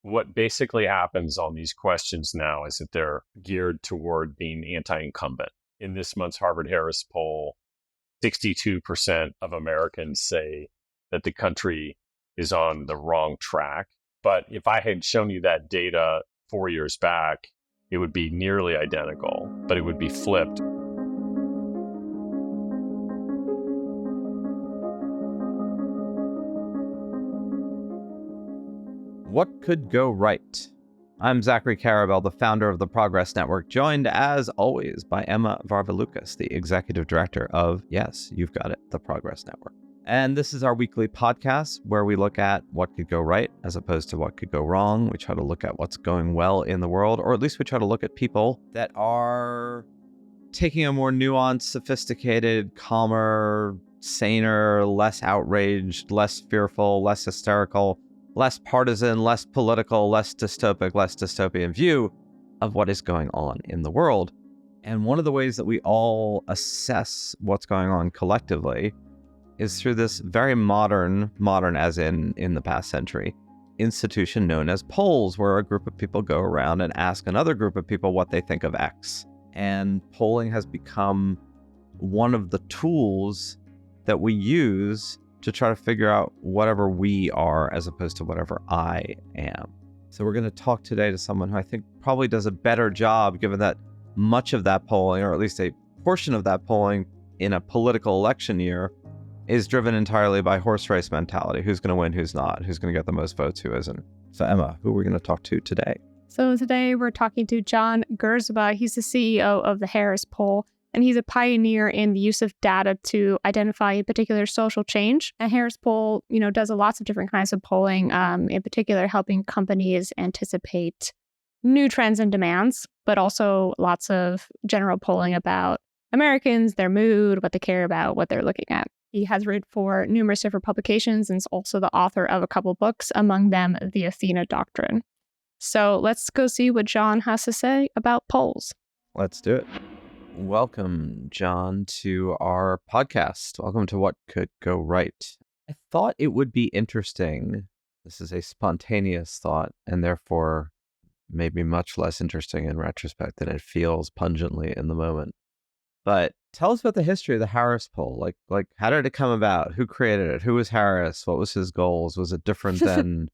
what basically happens on these questions now is that they're geared toward being anti-incumbent. In this month's Harvard-Harris poll, 62% of Americans say that the country is on the wrong track. But if I had shown you that data 4 years back, it would be nearly identical, but it would be flipped. What could go right? I'm Zachary Carabell, the founder of the Progress Network, joined as always by Emma Varvaloucas, the executive director of, yes, you've got it, the Progress Network. And this is our weekly podcast where we look at what could go right as opposed to what could go wrong. We try to look at what's going well in the world, or at least we try to look at people that are taking a more nuanced, sophisticated, calmer, saner, less outraged, less fearful, less hysterical, less partisan, less political, less dystopic, less dystopian view of what is going on in the world. And one of the ways that we all assess what's going on collectively is through this very modern as in the past century, institution known as polls, where a group of people go around and ask another group of people what they think of X. And polling has become one of the tools that we use to try to figure out whatever we are as opposed to whatever I am. So we're going to talk today to someone who I think probably does a better job, given that much of that polling, or at least a portion of that polling in a political election year, is driven entirely by horse race mentality. Who's going to win, who's not, who's going to get the most votes, who isn't. So Emma, who are we going to talk to today? So today we're talking to John Gerzema. He's the CEO of the Harris Poll, and he's a pioneer in the use of data to identify a particular social change. And Harris Poll, does lots of different kinds of polling, in particular helping companies anticipate new trends and demands, but also lots of general polling about Americans, their mood, what they care about, what they're looking at. He has written for numerous different publications and is also the author of a couple books, among them The Athena Doctrine. So let's go see what John has to say about polls. Let's do it. Welcome, John, to our podcast. Welcome to What Could Go Right. I thought it would be interesting. This is a spontaneous thought, and therefore maybe much less interesting in retrospect than it feels pungently in the moment. But tell us about the history of the Harris poll. Like how did it come about? Who created it? Who was Harris? What was his goals? Was it different than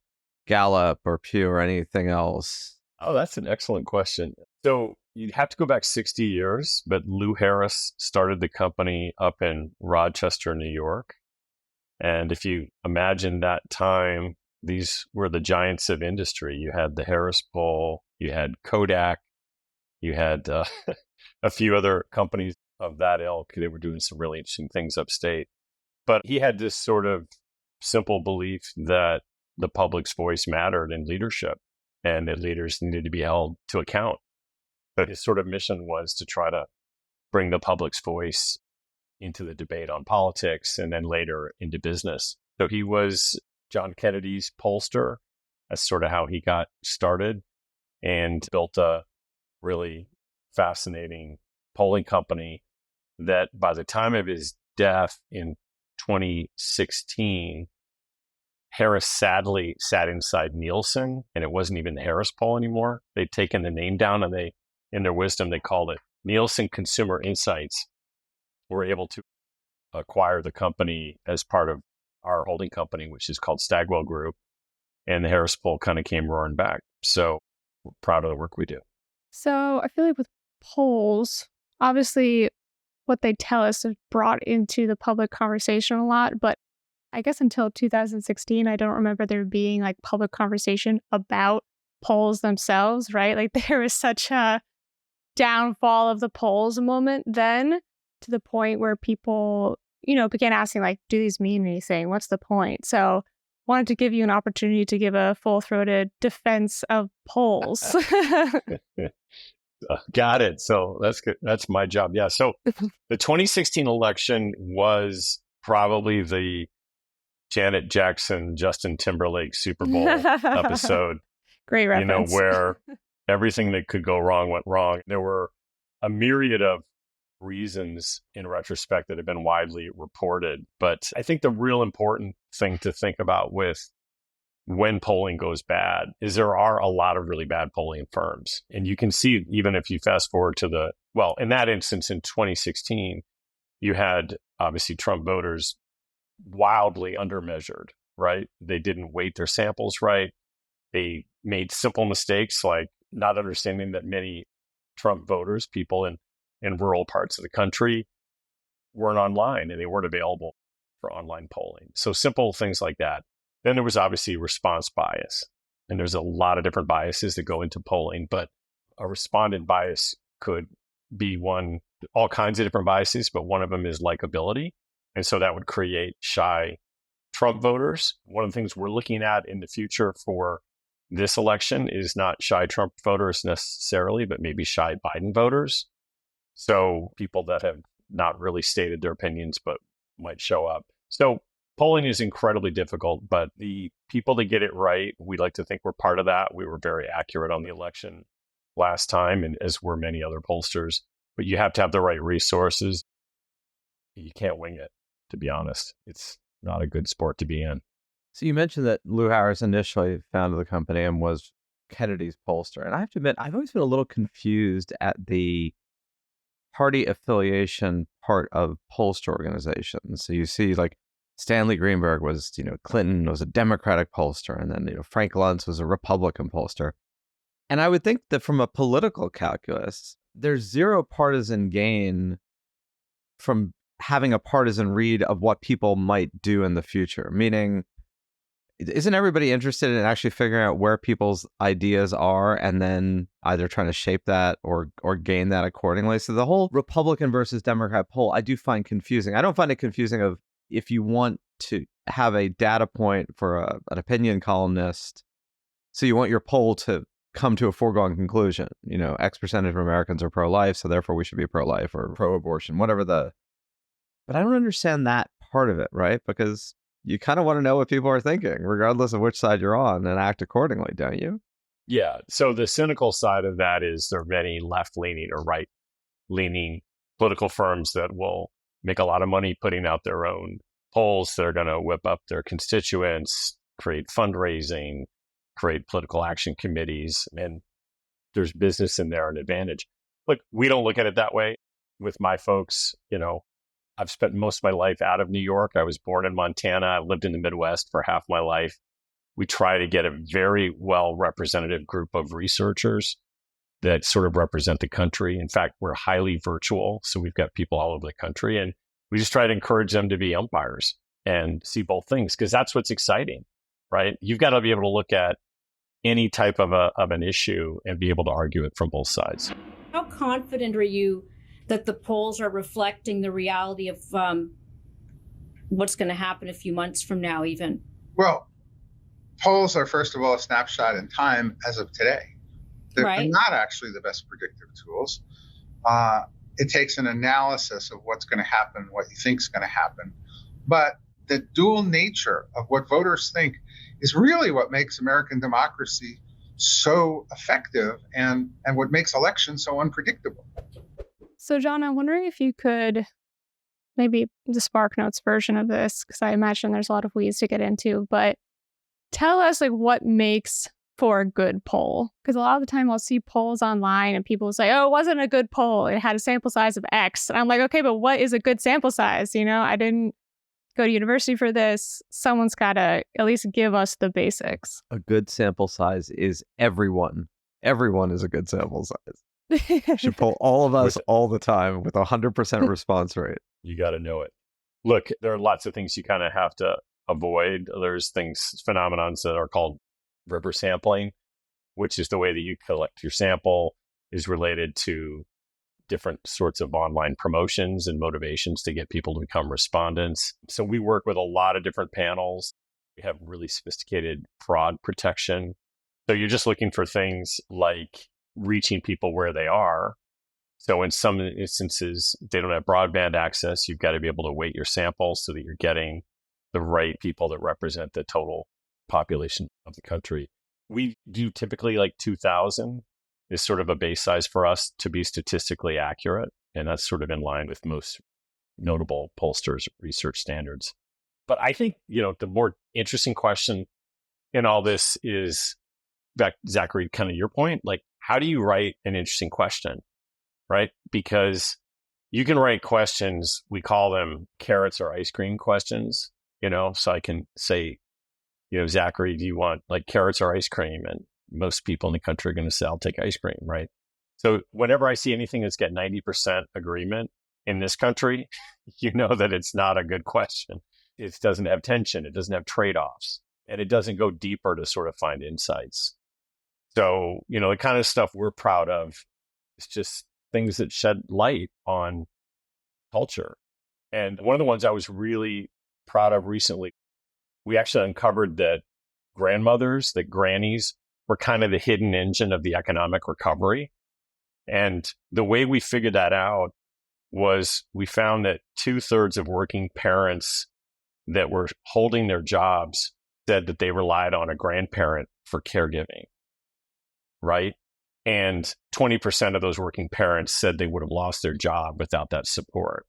Gallup or Pew or anything else? Oh, that's an excellent question. So you'd have to go back 60 years, but Lou Harris started the company up in Rochester, New York. And if you imagine that time, these were the giants of industry. You had the Harris poll, you had Kodak, you had a few other companies of that ilk. They were doing some really interesting things upstate. But he had this sort of simple belief that the public's voice mattered in leadership and that leaders needed to be held to account. But his sort of mission was to try to bring the public's voice into the debate on politics and then later into business. So he was John Kennedy's pollster. That's sort of how he got started and built a really fascinating polling company that by the time of his death in 2016, Harris sadly sat inside Nielsen, and it wasn't even the Harris poll anymore. They'd taken the name down, and in their wisdom, they called it Nielsen Consumer Insights. Were able to acquire the company as part of our holding company, which is called Stagwell Group, and the Harris poll kind of came roaring back. So we're proud of the work we do. So I feel like with polls, obviously what they tell us is brought into the public conversation a lot, but I guess until 2016, I don't remember there being like public conversation about polls themselves, right? Like there was such a downfall of the polls moment then to the point where people, began asking like, do these mean anything? What's the point? So wanted to give you an opportunity to give a full-throated defense of polls. Got it. So that's good. That's my job. Yeah. So the 2016 election was probably the Janet Jackson, Justin Timberlake Super Bowl episode. Great reference. Where everything that could go wrong went wrong. There were a myriad of reasons in retrospect that have been widely reported. But I think the real important thing to think about with when polling goes bad is there are a lot of really bad polling firms. And you can see, even if you fast forward to in that instance in 2016, you had obviously Trump voters wildly undermeasured, right? They didn't weight their samples right. They made simple mistakes like not understanding that many Trump voters, people in rural parts of the country, weren't online and they weren't available for online polling. So simple things like that. Then there was obviously response bias. And there's a lot of different biases that go into polling, but a respondent bias could be all kinds of different biases, but one of them is likability. And so that would create shy Trump voters. One of the things we're looking at in the future for this election is not shy Trump voters necessarily, but maybe shy Biden voters. So people that have not really stated their opinions, but might show up. So polling is incredibly difficult, but the people that get it right, we like to think we're part of that. We were very accurate on the election last time, and as were many other pollsters. But you have to have the right resources. You can't wing it, to be honest. It's not a good sport to be in. So you mentioned that Lou Harris initially founded the company and was Kennedy's pollster. And I have to admit, I've always been a little confused at the party affiliation part of pollster organizations. So you see like Stanley Greenberg was, Clinton was a Democratic pollster, and then, Frank Luntz was a Republican pollster. And I would think that from a political calculus, there's zero partisan gain from having a partisan read of what people might do in the future. Meaning, isn't everybody interested in actually figuring out where people's ideas are and then either trying to shape that or gain that accordingly? So the whole Republican versus Democrat poll, I do find confusing. I don't find it confusing of if you want to have a data point for an opinion columnist, so you want your poll to come to a foregone conclusion. X percentage of Americans are pro-life, so therefore we should be pro-life or pro-abortion, whatever But I don't understand that part of it, right? Because you kind of want to know what people are thinking, regardless of which side you're on, and act accordingly, don't you? Yeah. So the cynical side of that is there are many left-leaning or right-leaning political firms that will make a lot of money putting out their own polls that are going to whip up their constituents, create fundraising, create political action committees, and there's business in there, an advantage. Look, we don't look at it that way with my folks. I've spent most of my life out of New York. I was born in Montana. I lived in the Midwest for half my life. We try to get a very well representative group of researchers that sort of represent the country. In fact, we're highly virtual. So we've got people all over the country, and we just try to encourage them to be umpires and see both things, because that's what's exciting, right? You've got to be able to look at any type of an issue and be able to argue it from both sides. How confident are you that the polls are reflecting the reality of what's going to happen a few months from now, even? Well, polls are, first of all, a snapshot in time as of today. They're not actually the best predictive tools. It takes an analysis of what's going to happen, what you think is going to happen. But the dual nature of what voters think is really what makes American democracy so effective and what makes elections so unpredictable. So, John, I'm wondering if you could maybe the SparkNotes version of this, because I imagine there's a lot of weeds to get into, but tell us what makes for a good poll. Because a lot of the time I'll see polls online and people say, oh, it wasn't a good poll. It had a sample size of X. And I'm like, okay, but what is a good sample size? I didn't go to university for this. Someone's got to at least give us the basics. A good sample size is everyone. Everyone is a good sample size. You should poll all of us all the time with 100% response rate. You got to know it. Look, there are lots of things you kind of have to avoid. There's phenomenons that are called river sampling, which is the way that you collect your sample, is related to different sorts of online promotions and motivations to get people to become respondents. So we work with a lot of different panels. We have really sophisticated fraud protection. So you're just looking for things like reaching people where they are. So in some instances, they don't have broadband access. You've got to be able to weight your samples so that you're getting the right people that represent the total population of the country. We do typically 2,000 is sort of a base size for us to be statistically accurate. And that's sort of in line with most notable pollsters' research standards. But I think, the more interesting question in all this is, back, Zachary, kind of your point, like, how do you write an interesting question, right? Because you can write questions, we call them carrots or ice cream questions, so I can say, Zachary, do you want like carrots or ice cream? And most people in the country are going to say, I'll take ice cream, right? So whenever I see anything that's got 90% agreement in this country, that it's not a good question. It doesn't have tension. It doesn't have trade-offs, and it doesn't go deeper to sort of find insights. So, the kind of stuff we're proud of is just things that shed light on culture. And one of the ones I was really proud of recently, we actually uncovered that that grannies were kind of the hidden engine of the economic recovery. And the way we figured that out was we found that 2/3 of working parents that were holding their jobs said that they relied on a grandparent for caregiving, right? And 20% of those working parents said they would have lost their job without that support.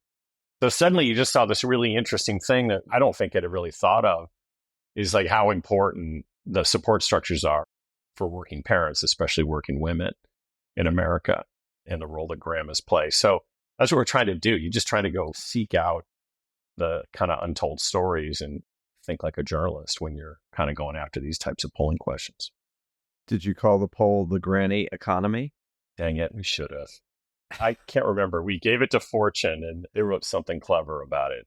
So suddenly you just saw this really interesting thing that I don't think I'd have really thought of, is like how important the support structures are for working parents, especially working women in America, and the role that grandmas play. So that's what we're trying to do. You just try to go seek out the kind of untold stories and think like a journalist when you're kind of going after these types of polling questions. Did you call the poll the granny economy? Dang it, we should have. I can't remember. We gave it to Fortune and they wrote something clever about it.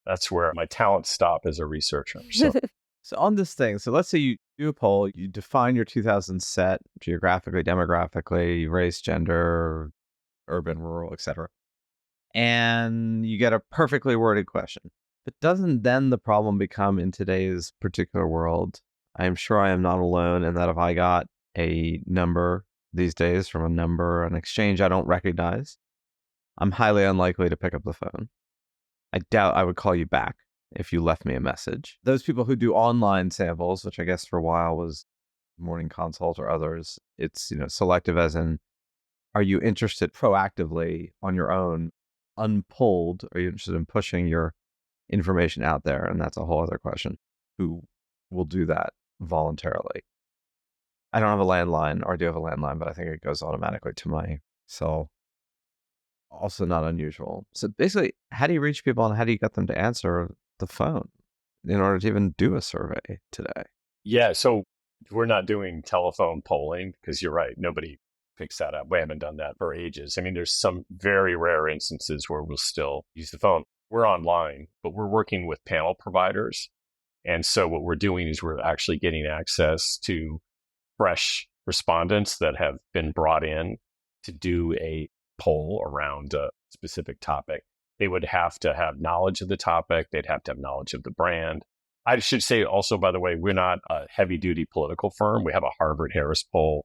That's where my talents stop as a researcher. So on this thing, so let's say you do a poll, you define your 2000 set geographically, demographically, race, gender, urban, rural, etc. And you get a perfectly worded question. But doesn't then the problem become, in today's particular world, I am sure I am not alone in that if I got a number these days from an exchange I don't recognize, I'm highly unlikely to pick up the phone. I doubt I would call you back if you left me a message. Those people who do online samples, which I guess for a while was Morning Consult or others, it's, selective as in, are you interested proactively on your own, unpulled? Are you interested in pushing your information out there? And that's a whole other question. Who will do that voluntarily? I don't have a landline, or I do have a landline, but I think it goes automatically to my cell. Also not unusual. So basically, how do you reach people and how do you get them to answer the phone in order to even do a survey today? Yeah, so we're not doing telephone polling because you're right. Nobody picks that up. We haven't done that for ages. I mean, there's some very rare instances where we'll still use the phone. We're online, but we're working with panel providers. And so what we're doing is we're actually getting access to fresh respondents that have been brought in to do a poll around a specific topic. They would have to have knowledge of the topic. They'd have to have knowledge of the brand. I should say also, by the way, we're not a heavy duty political firm. We have a Harvard Harris poll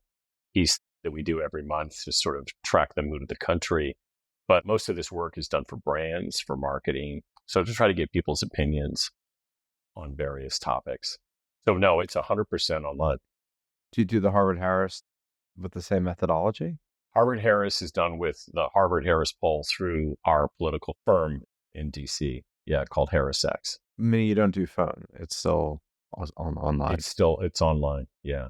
piece that we do every month to sort of track the mood of the country. But most of this work is done for brands, for marketing. So to try to get people's opinions on various topics. So no, it's 100% online. Do you do the Harvard Harris with the same methodology? Harvard Harris is done with the Harvard Harris poll through our political firm in DC. Yeah, called Harris X. Meaning you don't do phone. It's still online. It's online. Yeah.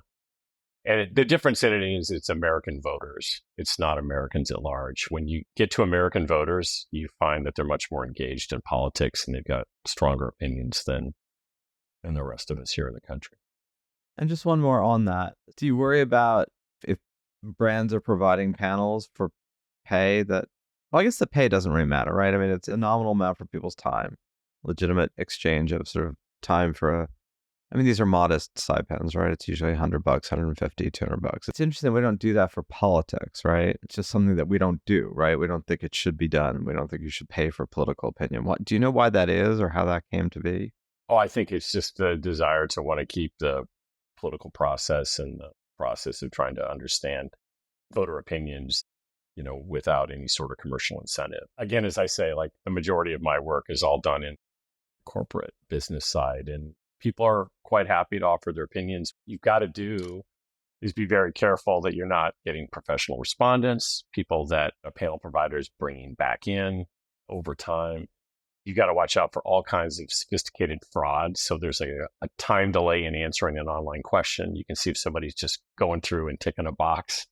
And the difference in it is it's American voters. It's not Americans at large. When you get to American voters, you find that they're much more engaged in politics and they've got stronger opinions than the rest of us here in the country. And just one more on that. Do you worry about if brands are providing panels for pay that, well, I guess the pay doesn't really matter, right? I mean, it's a nominal amount for people's time, legitimate exchange of sort of time for these are modest stipends, right? It's usually $100, $150, $200. It's interesting. We don't do that for politics, right? It's just something that we don't do, right? We don't think it should be done. We don't think you should pay for political opinion. Do you know why that is or how that came to be? Oh, I think it's just the desire to want to keep the political process and the process of trying to understand voter opinions, without any sort of commercial incentive. Again, as I say, like the majority of my work is all done in corporate business side, and people are quite happy to offer their opinions. You've got to do is be very careful that you're not getting professional respondents, people that a panel provider is bringing back in over time. you got to watch out for all kinds of sophisticated fraud. So there's a time delay in answering an online question. You can see if somebody's just going through and ticking a box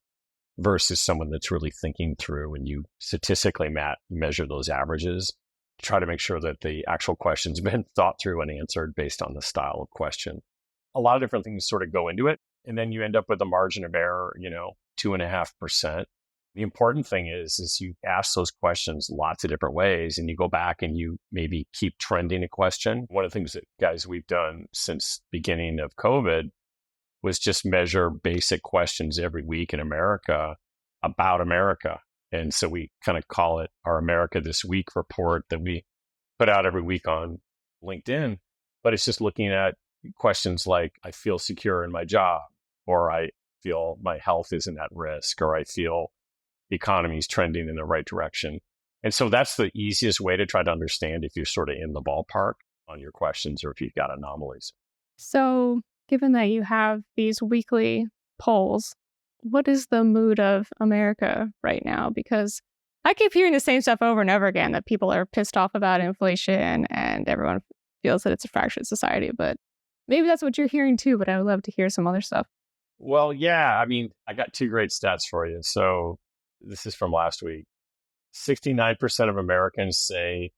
versus someone that's really thinking through, and you statistically measure those averages to try to make sure that the actual question's been thought through and answered based on the style of question. A lot of different things sort of go into it. And then you end up with a margin of error, 2.5%. The important thing is you ask those questions lots of different ways, and you go back and you maybe keep trending a question. One of the things that, guys, we've done since beginning of COVID was just measure basic questions every week in America about America. And so we kind of call it our America This Week report that we put out every week on LinkedIn. But it's just looking at questions like, I feel secure in my job, or I feel my health isn't at risk, or I feel the economy is trending in the right direction. And so that's the easiest way to try to understand if you're sort of in the ballpark on your questions or if you've got anomalies. So, given that you have these weekly polls, what is the mood of America right now? Because I keep hearing the same stuff over and over again, that people are pissed off about inflation and everyone feels that it's a fractured society. But maybe that's what you're hearing too, but I would love to hear some other stuff. Well, yeah, I mean, I got two great stats for you. So this is from last week. 69% of Americans say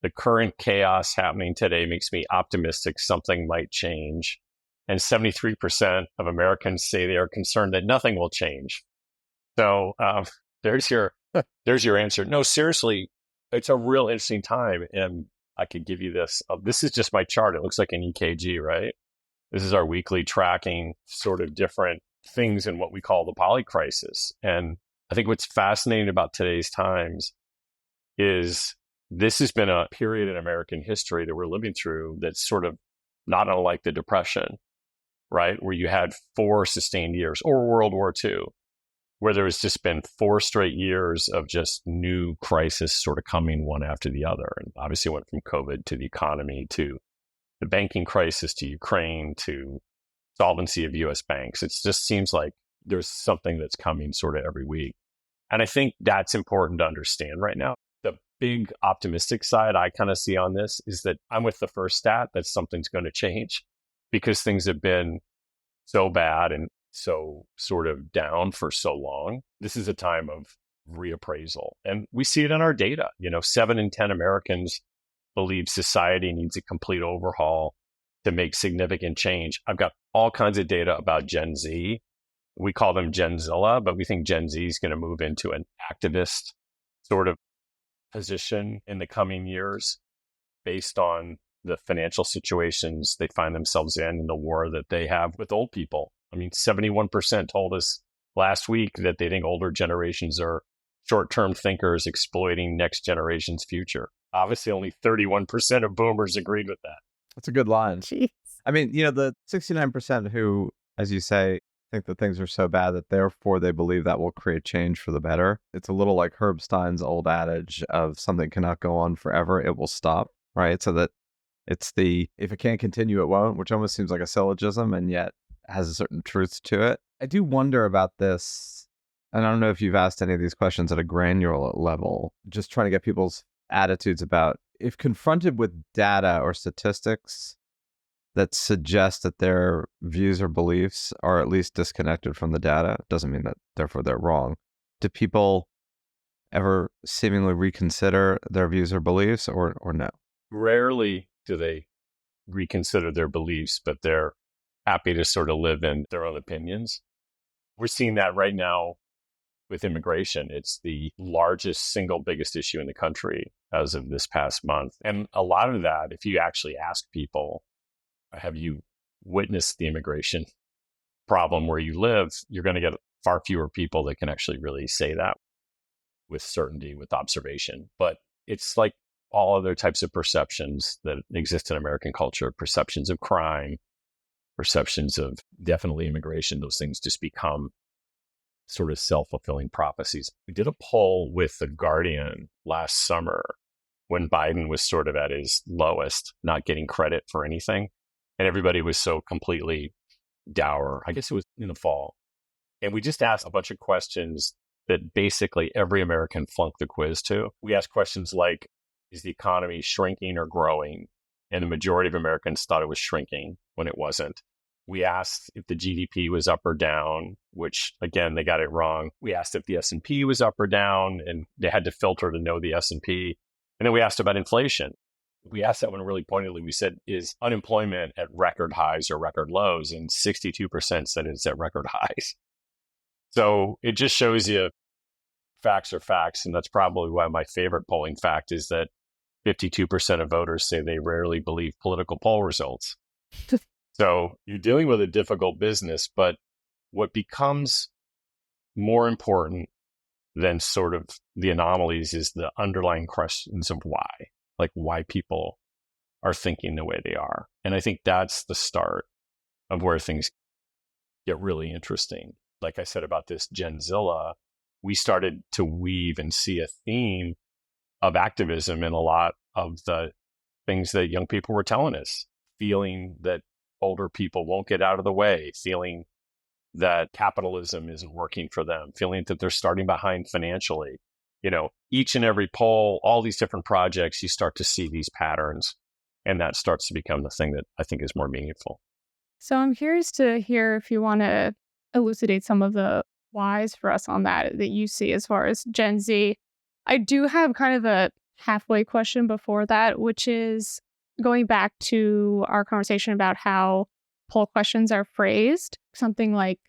the current chaos happening today makes me optimistic something might change. And 73% of Americans say they are concerned that nothing will change. So there's your answer. No, seriously, it's a real interesting time. And I could give you this. This is just my chart. It looks like an EKG, right? This is our weekly tracking sort of different things in what we call the polycrisis. And I think what's fascinating about today's times is this has been a period in American history that we're living through that's sort of not unlike the Depression, right? Where you had 4 sustained years, or World War II, where there has just been 4 straight years of just new crisis sort of coming one after the other. And obviously it went from COVID to the economy to the banking crisis to Ukraine to solvency of U.S. banks. It just seems like there's something that's coming sort of every week. And I think that's important to understand right now. The big optimistic side I kind of see on this is that I'm with the first stat that something's going to change, because things have been so bad and so sort of down for so long. This is a time of reappraisal. And we see it in our data. 7 in 10 Americans believe society needs a complete overhaul to make significant change. I've got all kinds of data about Gen Z. We call them Genzilla, but we think Gen Z is going to move into an activist sort of position in the coming years based on the financial situations they find themselves in and the war that they have with old people. I mean, 71% told us last week that they think older generations are short-term thinkers exploiting next generation's future. Obviously, only 31% of boomers agreed with that. That's a good line. Jeez. I mean, the 69% who, as you say, think that things are so bad that therefore they believe that will create change for the better. It's a little like Herb Stein's old adage of something cannot go on forever, it will stop, right? So that it's if it can't continue, it won't, which almost seems like a syllogism and yet has a certain truth to it. I do wonder about this, and I don't know if you've asked any of these questions at a granular level, just trying to get people's attitudes about if confronted with data or statistics that suggest that their views or beliefs are at least disconnected from the data, doesn't mean that therefore they're wrong. Do people ever seemingly reconsider their views or beliefs or no? Rarely do they reconsider their beliefs, but they're happy to sort of live in their own opinions. We're seeing that right now with immigration. It's the largest single biggest issue in the country as of this past month. And a lot of that, if you actually ask people, have you witnessed the immigration problem where you live, you're going to get far fewer people that can actually really say that with certainty, with observation. But it's like all other types of perceptions that exist in American culture, perceptions of crime, perceptions of definitely immigration. Those things just become sort of self-fulfilling prophecies. We did a poll with The Guardian last summer when Biden was sort of at his lowest, not getting credit for anything. And everybody was so completely dour. I guess it was in the fall. And we just asked a bunch of questions that basically every American flunked the quiz to. We asked questions like, is the economy shrinking or growing? And the majority of Americans thought it was shrinking when it wasn't. We asked if the GDP was up or down, which again, they got it wrong. We asked if the S&P was up or down, and they had to filter to know the S&P. And then we asked about inflation. We asked that one really pointedly. We said, is unemployment at record highs or record lows? And 62% said it's at record highs. So it just shows you facts are facts. And that's probably why my favorite polling fact is that 52% of voters say they rarely believe political poll results. So you're dealing with a difficult business, but what becomes more important than sort of the anomalies is the underlying questions of why, like why people are thinking the way they are. And I think that's the start of where things get really interesting. Like I said about this Genzilla, we started to weave and see a theme of activism in a lot of the things that young people were telling us, feeling that older people won't get out of the way, feeling that capitalism isn't working for them, feeling that they're starting behind financially. Each and every poll, all these different projects, you start to see these patterns, and that starts to become the thing that I think is more meaningful. So I'm curious to hear if you want to elucidate some of the whys for us on that you see as far as Gen Z. I do have kind of a halfway question before that, which is going back to our conversation about how poll questions are phrased, something like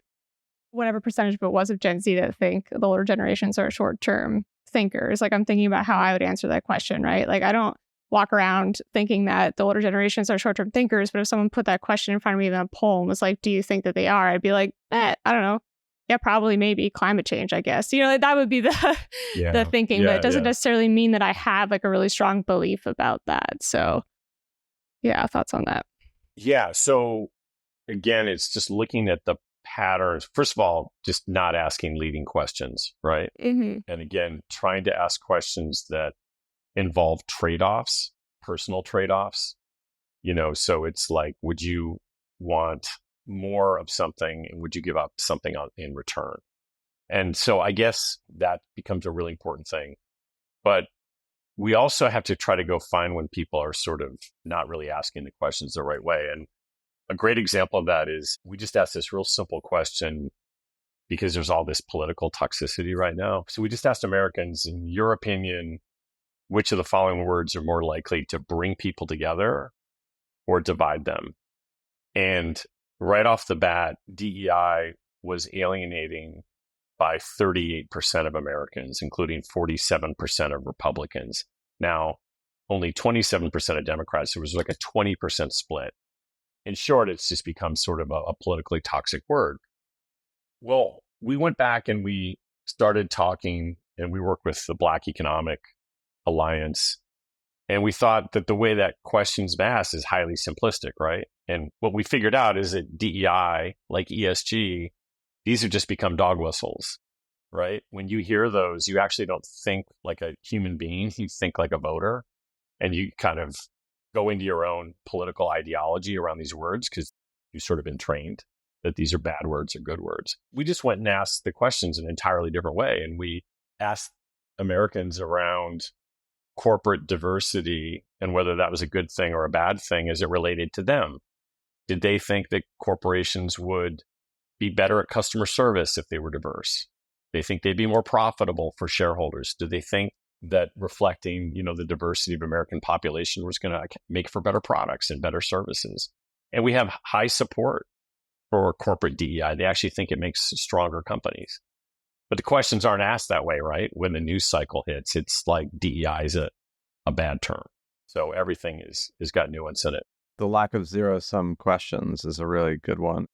whatever percentage of it was of Gen Z that think the older generations are short-term thinkers. Like I'm thinking about how I would answer that question, right? Like I don't walk around thinking that the older generations are short-term thinkers, but if someone put that question in front of me in a poll and was like, do you think that they are? I'd be like, I don't know. Yeah, probably, maybe climate change, I guess. That would be the thinking, but it doesn't necessarily mean that I have like a really strong belief about that. So yeah, thoughts on that? Yeah. So again, it's just looking at the patterns. First of all, just not asking leading questions, right? Mm-hmm. And again, trying to ask questions that involve trade-offs, personal trade-offs. So it's like, would you want more of something, and would you give up something in return? And so I guess that becomes a really important thing. But we also have to try to go find when people are sort of not really asking the questions the right way. And a great example of that is we just asked this real simple question because there's all this political toxicity right now. So we just asked Americans, in your opinion, which of the following words are more likely to bring people together or divide them? And right off the bat, DEI was alienating by 38% of Americans, including 47% of Republicans. Now, only 27% of Democrats. There was like a 20% split. In short, it's just become sort of a politically toxic word. Well, we went back and we started talking, and we worked with the Black Economic Alliance. And we thought that the way that question's asked is highly simplistic, right? And what we figured out is that DEI, like ESG, these have just become dog whistles, right? When you hear those, you actually don't think like a human being, you think like a voter, and you kind of go into your own political ideology around these words because you've sort of been trained that these are bad words or good words. We just went and asked the questions in an entirely different way. And we asked Americans around corporate diversity and whether that was a good thing or a bad thing as it related to them. Did they think that corporations would be better at customer service if they were diverse? They think they'd be more profitable for shareholders? Do they think that reflecting, the diversity of American population was going to make for better products and better services? And we have high support for corporate DEI. They actually think it makes stronger companies. But the questions aren't asked that way, right? When the news cycle hits, it's like DEI is a bad term. So everything is got nuance in it. The lack of zero-sum questions is a really good one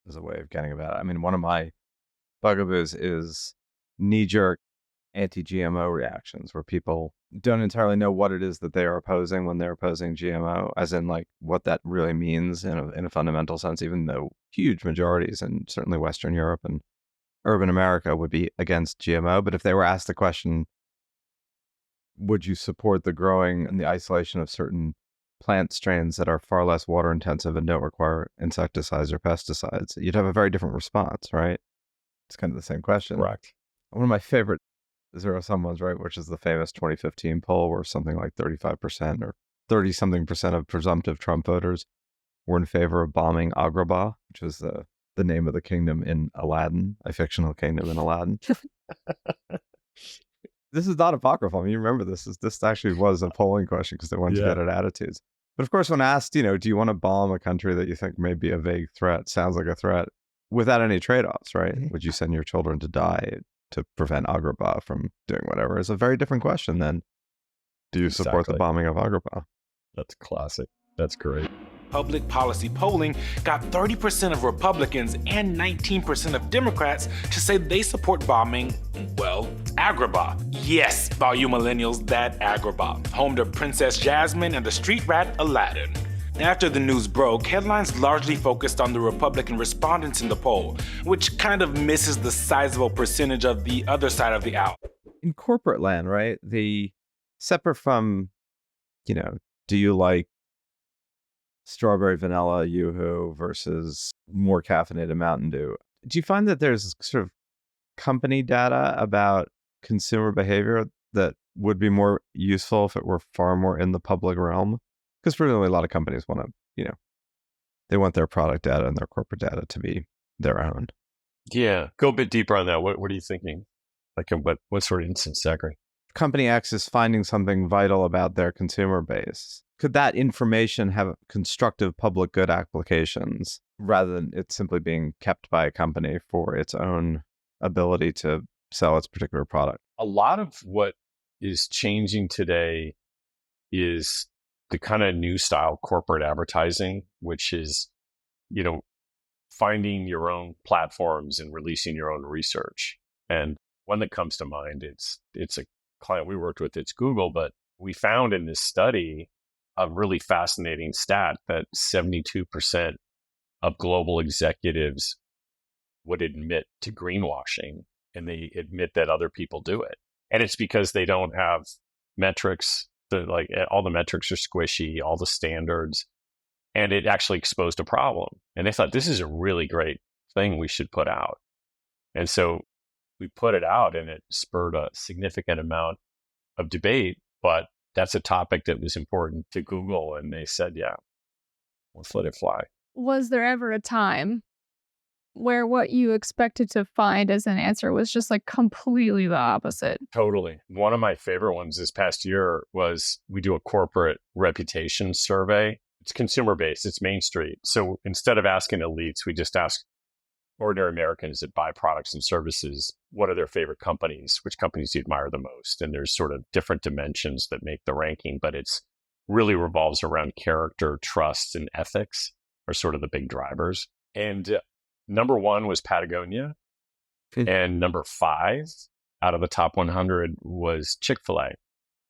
as a way of getting about it. I mean, one of my bugaboos is knee-jerk anti-GMO reactions where people don't entirely know what it is that they are opposing when they're opposing GMO, as in like what that really means in a fundamental sense, even though huge majorities in certainly Western Europe and urban America would be against GMO. But if they were asked the question, would you support the growing and the isolation of certain plant strains that are far less water intensive and don't require insecticides or pesticides, you'd have a very different response, right? It's kind of the same question. Correct. One of my favorite zero sum ones, right? Which is the famous 2015 poll where something like 35% or 30 something percent of presumptive Trump voters were in favor of bombing Agrabah, which is the name of the kingdom in Aladdin, a fictional kingdom in Aladdin. This is not apocryphal. I mean, you remember this actually was a polling question because they wanted to get at attitudes. But of course, when asked, do you want to bomb a country that you think may be a vague threat, sounds like a threat, without any trade-offs, right? Would you send your children to die to prevent Agrabah from doing whatever? It's a very different question than, do you support the bombing of Agrabah? That's classic. That's great. Public policy polling got 30% of Republicans and 19% of Democrats to say they support bombing, well, Agrabah. Yes, all you millennials, that Agrabah, home to Princess Jasmine and the street rat Aladdin. After the news broke, headlines largely focused on the Republican respondents in the poll, which kind of misses the sizable percentage of the other side of the aisle. In corporate land, right, separate from, do you like strawberry vanilla Yoo-hoo versus more caffeinated Mountain Dew, do you find that there's sort of company data about consumer behavior that would be more useful if it were far more in the public realm? Because presumably a lot of companies want to, they want their product data and their corporate data to be their own. Yeah. Go a bit deeper on that. What are you thinking? Like what sort of instance, Zachary? Company X is finding something vital about their consumer base. Could that information have constructive public good applications rather than it simply being kept by a company for its own ability to sell its particular product? A lot of what is changing today is the kind of new style corporate advertising, which is, finding your own platforms and releasing your own research. And one that comes to mind, it's a client we worked with, it's Google, but we found in this study a really fascinating stat that 72% of global executives would admit to greenwashing, and they admit that other people do it. And it's because they don't have metrics. All the metrics are squishy, all the standards, and it actually exposed a problem. And they thought, this is a really great thing we should put out. And so we put it out, and it spurred a significant amount of debate, but that's a topic that was important to Google, and they said, yeah, let's let it fly. Was there ever a time where what you expected to find as an answer was just like completely the opposite? Totally. One of my favorite ones this past year was we do a corporate reputation survey. It's consumer-based. It's Main Street. So instead of asking elites, we just ask ordinary Americans that buy products and services, what are their favorite companies? Which companies do you admire the most? And there's sort of different dimensions that make the ranking, but it's really revolves around character, trust, and ethics are sort of the big drivers. And number one was Patagonia. And number 5 out of the top 100 was Chick-fil-A.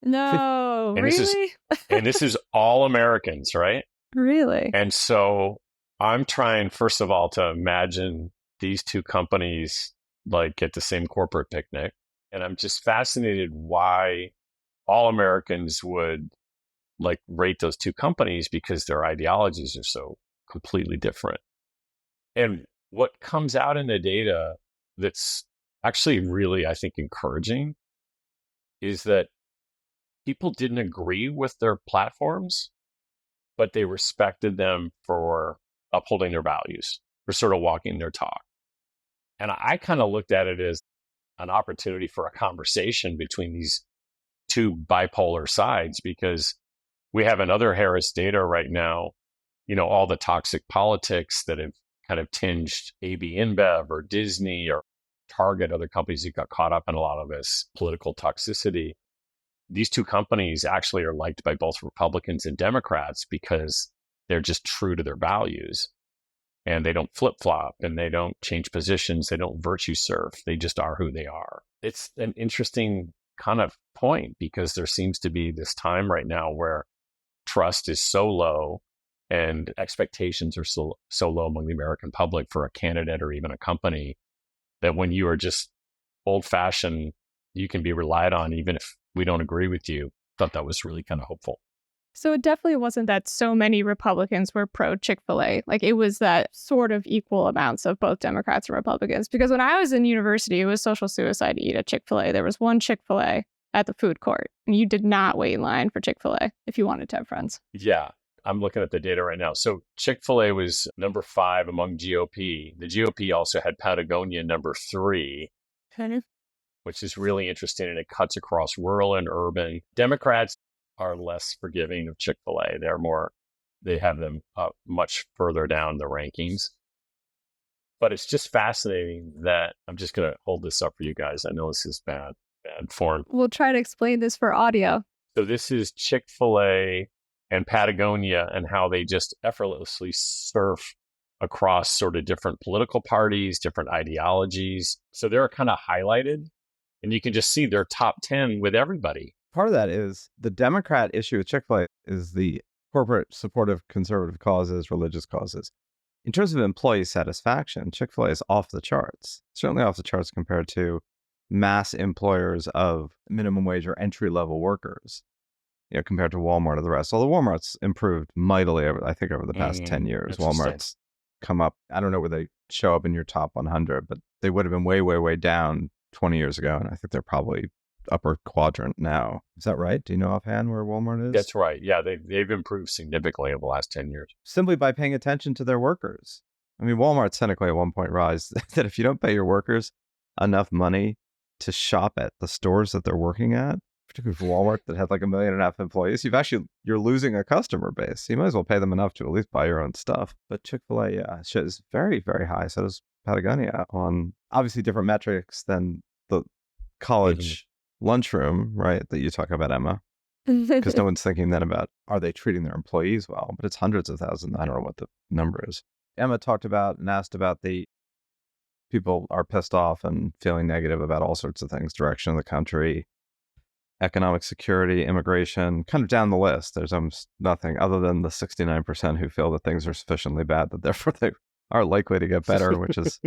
No, and really? This is all Americans, right? Really? And so I'm trying, first of all, to imagine these two companies at the same corporate picnic. And I'm just fascinated why all Americans would rate those two companies, because their ideologies are so completely different. And what comes out in the data that's actually really, I think, encouraging is that people didn't agree with their platforms, but they respected them for upholding their values, for sort of walking their talk. And I kind of looked at it as an opportunity for a conversation between these two bipolar sides, because we have another Harris data right now, all the toxic politics that have kind of tinged AB InBev or Disney or Target, other companies that got caught up in a lot of this political toxicity. These two companies actually are liked by both Republicans and Democrats because they're just true to their values, and they don't flip-flop, and they don't change positions. They don't virtue surf. They just are who they are. It's an interesting kind of point, because there seems to be this time right now where trust is so low and expectations are so low among the American public for a candidate or even a company, that when you are just old-fashioned, you can be relied on even if we don't agree with you. I thought that was really kind of hopeful. So it definitely wasn't that so many Republicans were pro Chick-fil-A. Like it was that sort of equal amounts of both Democrats and Republicans. Because when I was in university, it was social suicide to eat at Chick-fil-A. There was one Chick-fil-A at the food court, and you did not wait in line for Chick-fil-A if you wanted to have friends. Yeah, I'm looking at the data right now. So Chick-fil-A was number 5 among GOP. The GOP also had Patagonia number 3, which is really interesting, and it cuts across rural and urban. Democrats are less forgiving of Chick-fil-A. They have them much further down the rankings. But it's just fascinating that I'm just going to hold this up for you guys. I know this is bad form. We'll try to explain this for audio. So this is Chick-fil-A and Patagonia and how they just effortlessly surf across sort of different political parties, different ideologies. So they're kind of highlighted, and you can just see their top 10 with everybody. Part of that is the Democrat issue with Chick-fil-A is the corporate supportive conservative causes, religious causes. In terms of employee satisfaction, Chick-fil-A is off the charts, certainly off the charts compared to mass employers of minimum wage or entry-level workers, compared to Walmart or the rest. Although Walmart's improved mightily, over the past 10 years. Walmart's come up. I don't know where they show up in your top 100, but they would have been way, way, way down 20 years ago. And I think they're probably upper quadrant now. Is that right? Do you know offhand where Walmart is? That's right. Yeah, they've improved significantly over the last 10 years. Simply by paying attention to their workers. I mean, Walmart cynically at one point realized that if you don't pay your workers enough money to shop at the stores that they're working at, particularly for Walmart that had like 1.5 million employees, you're losing a customer base. You might as well pay them enough to at least buy your own stuff. But Chick-fil-A is very, very high. So does Patagonia on obviously different metrics than the college lunchroom, right, that you talk about, Emma. Because no one's thinking then about, are they treating their employees well? But it's hundreds of thousands. I don't know what the number is. Emma talked about and asked about the people are pissed off and feeling negative about all sorts of things, direction of the country, economic security, immigration, kind of down the list. There's almost nothing other than the 69% who feel that things are sufficiently bad that therefore they are likely to get better, which is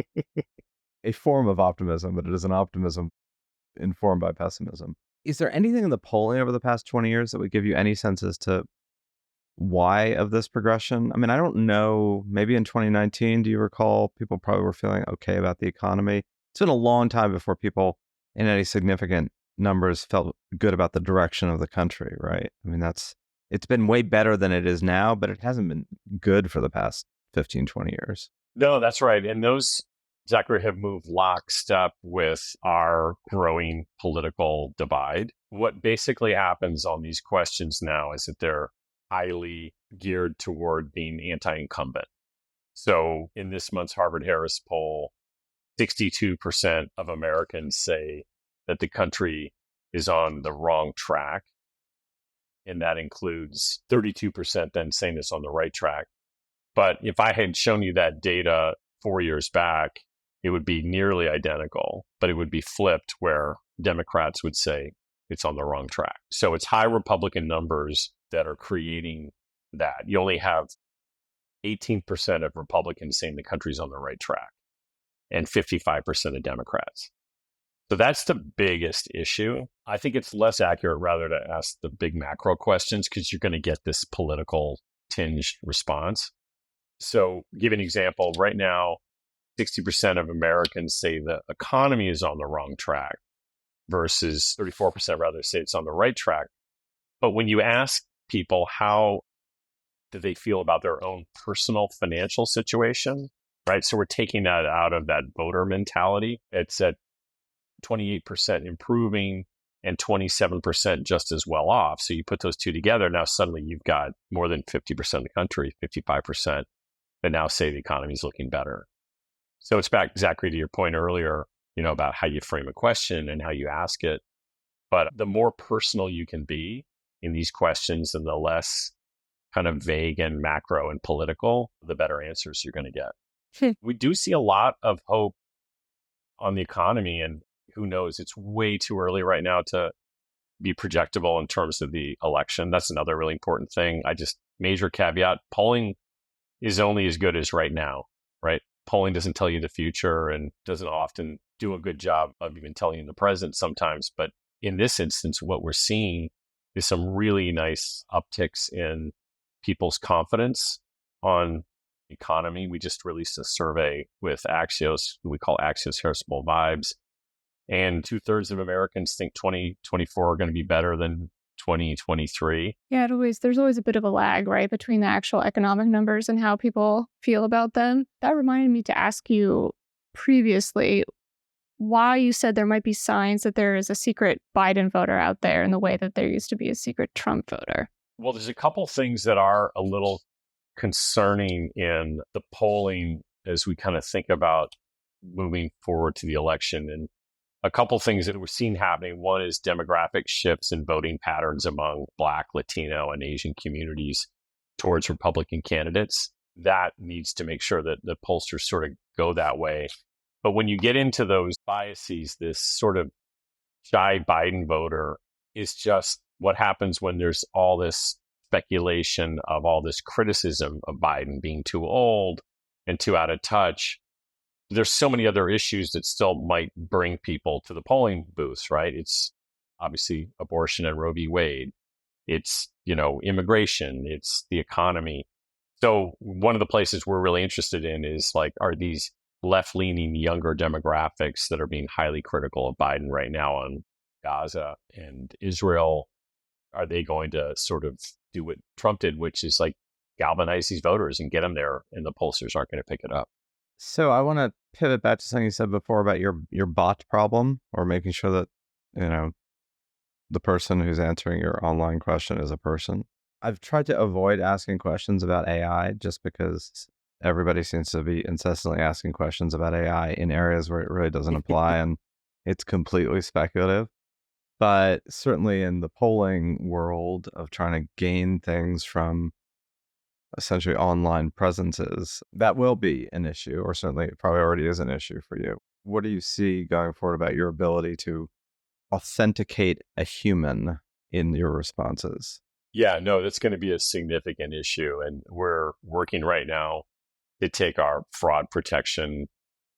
a form of optimism, but it is an optimism informed by pessimism. Is there anything in the polling over the past 20 years that would give you any sense as to why of this progression? I mean, I don't know. Maybe in 2019, do you recall, people probably were feeling okay about the economy. It's been a long time before people in any significant numbers felt good about the direction of the country, right? I mean, it's been way better than it is now, but it hasn't been good for the past 15, 20 years. No, that's right. And those, Zachary, have moved lockstep with our growing political divide. What basically happens on these questions now is that they're highly geared toward being anti-incumbent. So in this month's Harvard-Harris poll, 62% of Americans say that the country is on the wrong track. And that includes 32% then saying it's on the right track. But if I had shown you that data 4 years back, it would be nearly identical, but it would be flipped where Democrats would say it's on the wrong track. So it's high Republican numbers that are creating that. You only have 18% of Republicans saying the country's on the right track and 55% of Democrats. So that's the biggest issue. I think it's less accurate rather to ask the big macro questions because you're going to get this political tinged response. So give an example. Right now, 60% of Americans say the economy is on the wrong track versus 34% rather say it's on the right track. But when you ask people how do they feel about their own personal financial situation, right? So we're taking that out of that voter mentality. It's at 28% improving and 27% just as well off. So you put those two together, now suddenly you've got more than 50% of the country, 55%, that now say the economy is looking better. So it's back, Zachary, to your point earlier, about how you frame a question and how you ask it. But the more personal you can be in these questions and the less kind of vague and macro and political, the better answers you're going to get. We do see a lot of hope on the economy, and who knows, it's way too early right now to be projectable in terms of the election. That's another really important thing. Major caveat, polling is only as good as right now, right? Polling doesn't tell you the future and doesn't often do a good job of even telling you the present sometimes. But in this instance, what we're seeing is some really nice upticks in people's confidence on economy. We just released a survey with Axios, we call Axios Harris Poll Vibes. And 2/3 of Americans think 2024 are going to be better than 2023. Yeah, there's always a bit of a lag, right, between the actual economic numbers and how people feel about them. That reminded me to ask you previously why you said there might be signs that there is a secret Biden voter out there in the way that there used to be a secret Trump voter. Well, there's a couple things that are a little concerning in the polling as we kind of think about moving forward to the election. And a couple things that we're seeing happening. One is demographic shifts in voting patterns among Black, Latino, and Asian communities towards Republican candidates. That needs to make sure that the pollsters sort of go that way. But when you get into those biases, this sort of shy Biden voter is just what happens when there's all this speculation of all this criticism of Biden being too old and too out of touch. There's so many other issues that still might bring people to the polling booths, right? It's obviously abortion and Roe v. Wade. It's, immigration. It's the economy. So one of the places we're really interested in is are these left-leaning younger demographics that are being highly critical of Biden right now on Gaza and Israel, are they going to sort of do what Trump did, which is galvanize these voters and get them there, and the pollsters aren't going to pick it up? So I want to pivot back to something you said before about your bot problem, or making sure that, the person who's answering your online question is a person. I've tried to avoid asking questions about AI just because everybody seems to be incessantly asking questions about AI in areas where it really doesn't apply and it's completely speculative. But certainly in the polling world of trying to gain things from essentially online presences, that will be an issue, or certainly it probably already is an issue for you. What do you see going forward about your ability to authenticate a human in your responses? Yeah, no, that's going to be a significant issue. And we're working right now to take our fraud protection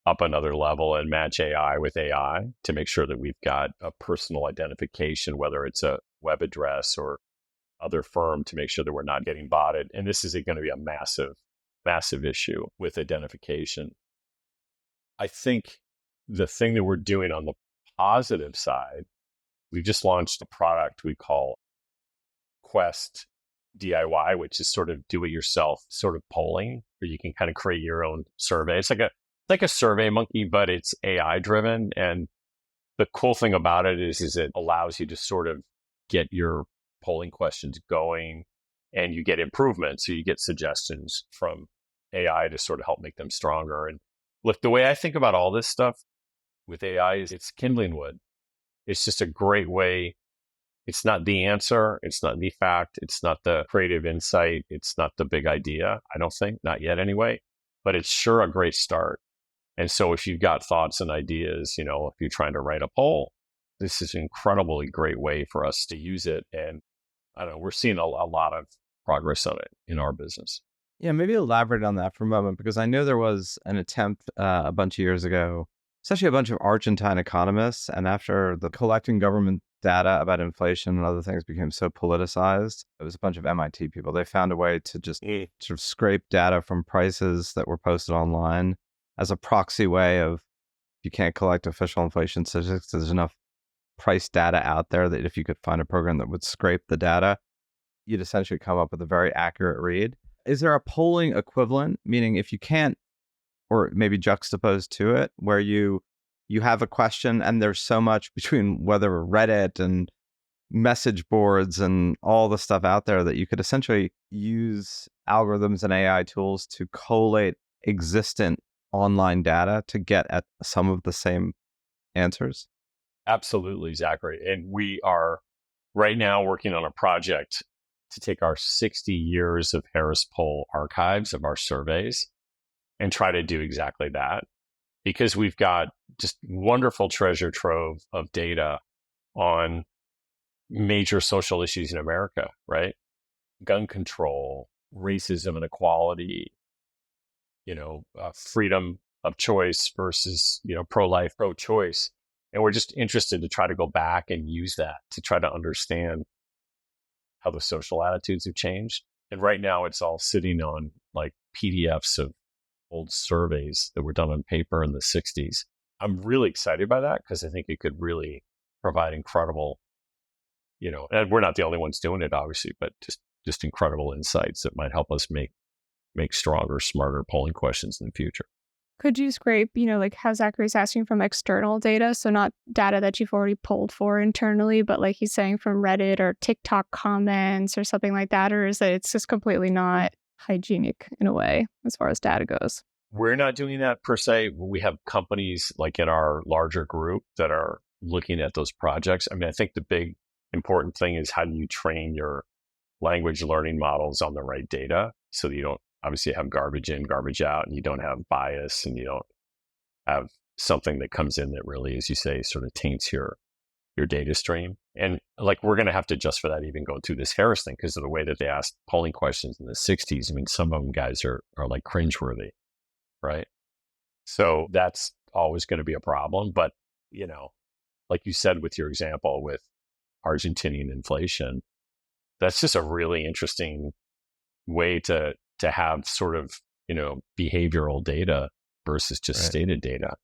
up another level and match AI with AI to make sure that we've got a personal identification, whether it's a web address or other firm, to make sure that we're not getting botted. And this is going to be a massive, massive issue with identification. I think the thing that we're doing on the positive side, we've just launched a product we call Quest DIY, which is sort of do-it-yourself sort of polling, where you can kind of create your own survey. It's like a survey monkey, but it's AI driven. And the cool thing about it is it allows you to sort of get your polling questions going, and you get improvements. So you get suggestions from AI to sort of help make them stronger. And look, the way I think about all this stuff with AI is it's kindling wood. It's just a great way. It's not the answer. It's not the fact. It's not the creative insight. It's not the big idea, I don't think, not yet anyway, but it's sure a great start. And so if you've got thoughts and ideas, if you're trying to write a poll, this is an incredibly great way for us to use it. And I don't know, we're seeing a lot of progress on it in our business. Yeah, maybe elaborate on that for a moment, because I know there was an attempt a bunch of years ago, especially a bunch of Argentine economists, and after the collecting government data about inflation and other things became so politicized, it was a bunch of MIT people. They found a way to just sort of scrape data from prices that were posted online as a proxy way of, if you can't collect official inflation statistics, there's enough price data out there that if you could find a program that would scrape the data, you'd essentially come up with a very accurate read. Is there a polling equivalent, meaning if you can't, or maybe juxtaposed to it, where you have a question and there's so much between whether Reddit and message boards and all the stuff out there that you could essentially use algorithms and AI tools to collate existent online data to get at some of the same answers? Absolutely, Zachary. And we are right now working on a project to take our 60 years of Harris Poll archives of our surveys and try to do exactly that, because we've got just wonderful treasure trove of data on major social issues in America, right? Gun control, racism and equality, freedom of choice versus, pro-life, pro-choice. And we're just interested to try to go back and use that to try to understand how the social attitudes have changed. And right now it's all sitting on like PDFs of old surveys that were done on paper in the 60s. I'm really excited by that because I think it could really provide incredible, and we're not the only ones doing it, obviously, but just incredible insights that might help us make stronger, smarter polling questions in the future. Could you scrape, like how Zachary's asking from external data? So not data that you've already polled for internally, but like he's saying from Reddit or TikTok comments or something like that? Or is it's just completely not hygienic in a way as far as data goes? We're not doing that per se. We have companies like in our larger group that are looking at those projects. I mean, I think the big important thing is how do you train your language learning models on the right data so that you don't obviously have garbage in, garbage out, and you don't have bias and you don't have something that comes in that really, as you say, sort of taints your data stream. And like, we're going to have to adjust for that even going through this Harris thing because of the way that they asked polling questions in the 60s. I mean, some of them guys are like cringeworthy, right? So that's always going to be a problem. But, like you said with your example with Argentinian inflation, that's just a really interesting way to have sort of, behavioral data versus just stated data.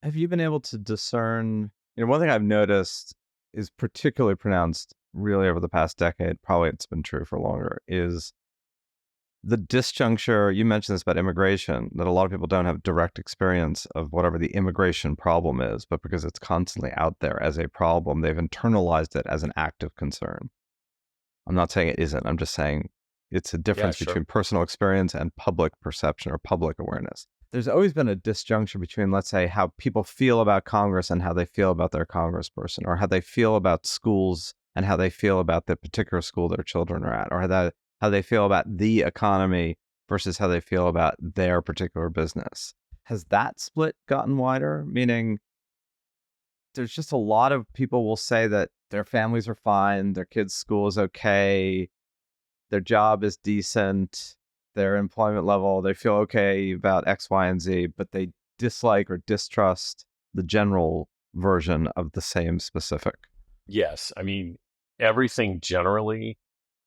Have you been able to discern, one thing I've noticed is particularly pronounced really over the past decade, probably it's been true for longer, is the disjuncture. You mentioned this about immigration, that a lot of people don't have direct experience of whatever the immigration problem is, but because it's constantly out there as a problem, they've internalized it as an act of concern. I'm not saying it isn't. I'm just saying it's a difference between personal experience and public perception or public awareness. There's always been a disjunction between, let's say, how people feel about Congress and how they feel about their congressperson, or how they feel about schools and how they feel about the particular school their children are at, or how they feel about the economy versus how they feel about their particular business. Has that split gotten wider? Meaning there's just a lot of people will say that their families are fine, their kids' school is okay, their job is decent, their employment level, they feel okay about X, Y, and Z, but they dislike or distrust the general version of the same specific. Yes. I mean, everything generally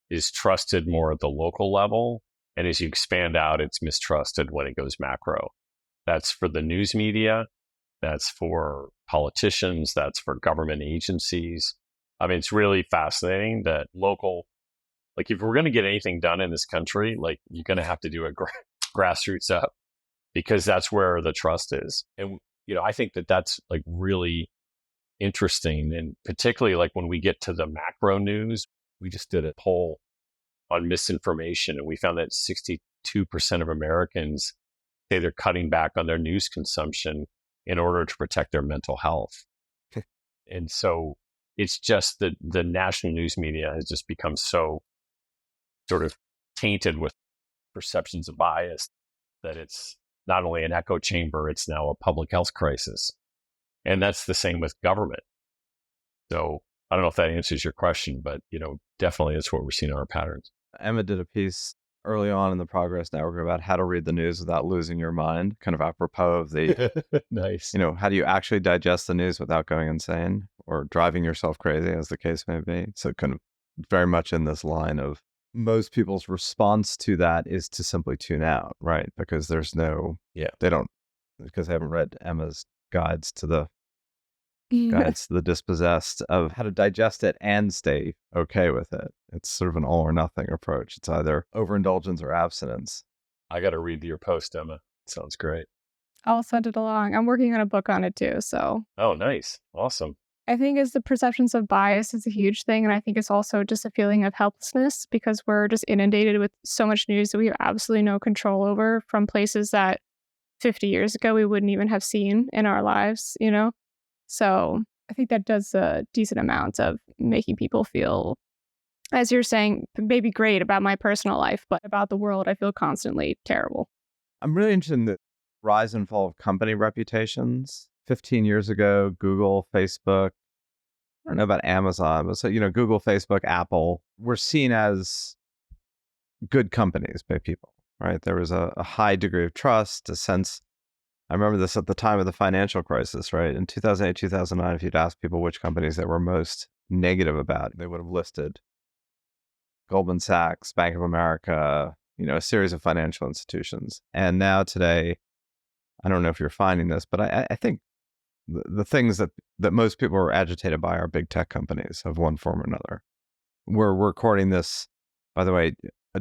is trusted more at the local level. And as you expand out, it's mistrusted when it goes macro. That's for the news media. That's for politicians. That's for government agencies. I mean, it's really fascinating that local, like if we're going to get anything done in this country, like you're going to have to do a grassroots up because that's where the trust is. And, I think that that's like really interesting. And particularly like when we get to the macro news, we just did a poll on misinformation and we found that 62% of Americans say they're cutting back on their news consumption in order to protect their mental health. And so it's just that the national news media has just become so sort of tainted with perceptions of bias that it's not only an echo chamber, it's now a public health crisis. And that's the same with government. So I don't know if that answers your question, but, definitely it's what we're seeing in our patterns. Emma did a piece early on in the Progress Network about how to read the news without losing your mind, kind of apropos of the, nice. How do you actually digest the news without going insane or driving yourself crazy, as the case may be. So kind of very much in this line of most people's response to that is to simply tune out, right? Because there's because they haven't read Emma's guides to the dispossessed of how to digest it and stay okay with it. It's sort of an all or nothing approach. It's either overindulgence or abstinence. I got to read your post, Emma. It sounds great. I'll send it along. I'm working on a book on it too. So. Oh, nice. Awesome. I think it's the perceptions of bias is a huge thing. And I think it's also just a feeling of helplessness because we're just inundated with so much news that we have absolutely no control over from places that 50 years ago we wouldn't even have seen in our lives, So I think that does a decent amount of making people feel, as you're saying, maybe great about my personal life, but about the world, I feel constantly terrible. I'm really interested in the rise and fall of company reputations. 15 years ago, Google, Facebook, I don't know about Amazon, but so, Google, Facebook, Apple were seen as good companies by people, right? There was a high degree of trust, a sense. I remember this at the time of the financial crisis, right? In 2008, 2009, if you'd asked people which companies they were most negative about, they would have listed Goldman Sachs, Bank of America, a series of financial institutions. And now today, I don't know if you're finding this, but I think the things that most people are agitated by are big tech companies of one form or another. We're recording this, by the way,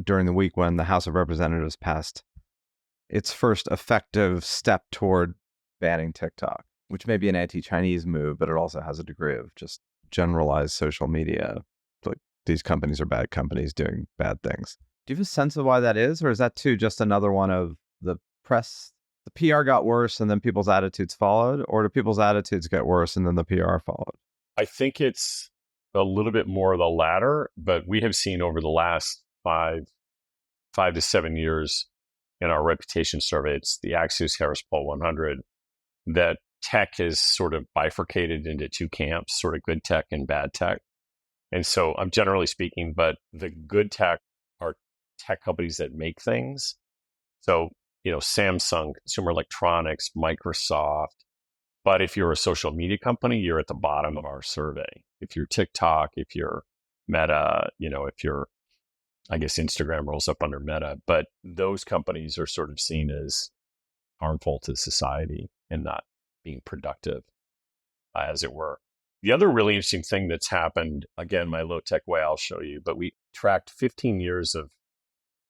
during the week when the House of Representatives passed its first effective step toward banning TikTok, which may be an anti-Chinese move, but it also has a degree of just generalized social media. Like, these companies are bad companies doing bad things. Do you have a sense of why that is? Or is that too just another one of the press? The PR got worse and then people's attitudes followed? Or do people's attitudes get worse and then the PR followed? I think it's a little bit more of the latter, but we have seen over the last 5 to 7 years in our reputation survey, it's the Axios Harris Poll 100, that tech is sort of bifurcated into two camps, sort of good tech and bad tech. And so I'm generally speaking, but the good tech are tech companies that make things. So, Samsung, consumer electronics, Microsoft. But if you're a social media company, you're at the bottom of our survey. If you're TikTok, if you're Meta, if you're, I guess Instagram rolls up under Meta, but those companies are sort of seen as harmful to society and not being productive, as it were. The other really interesting thing that's happened, again, my low tech way I'll show you, but we tracked 15 years of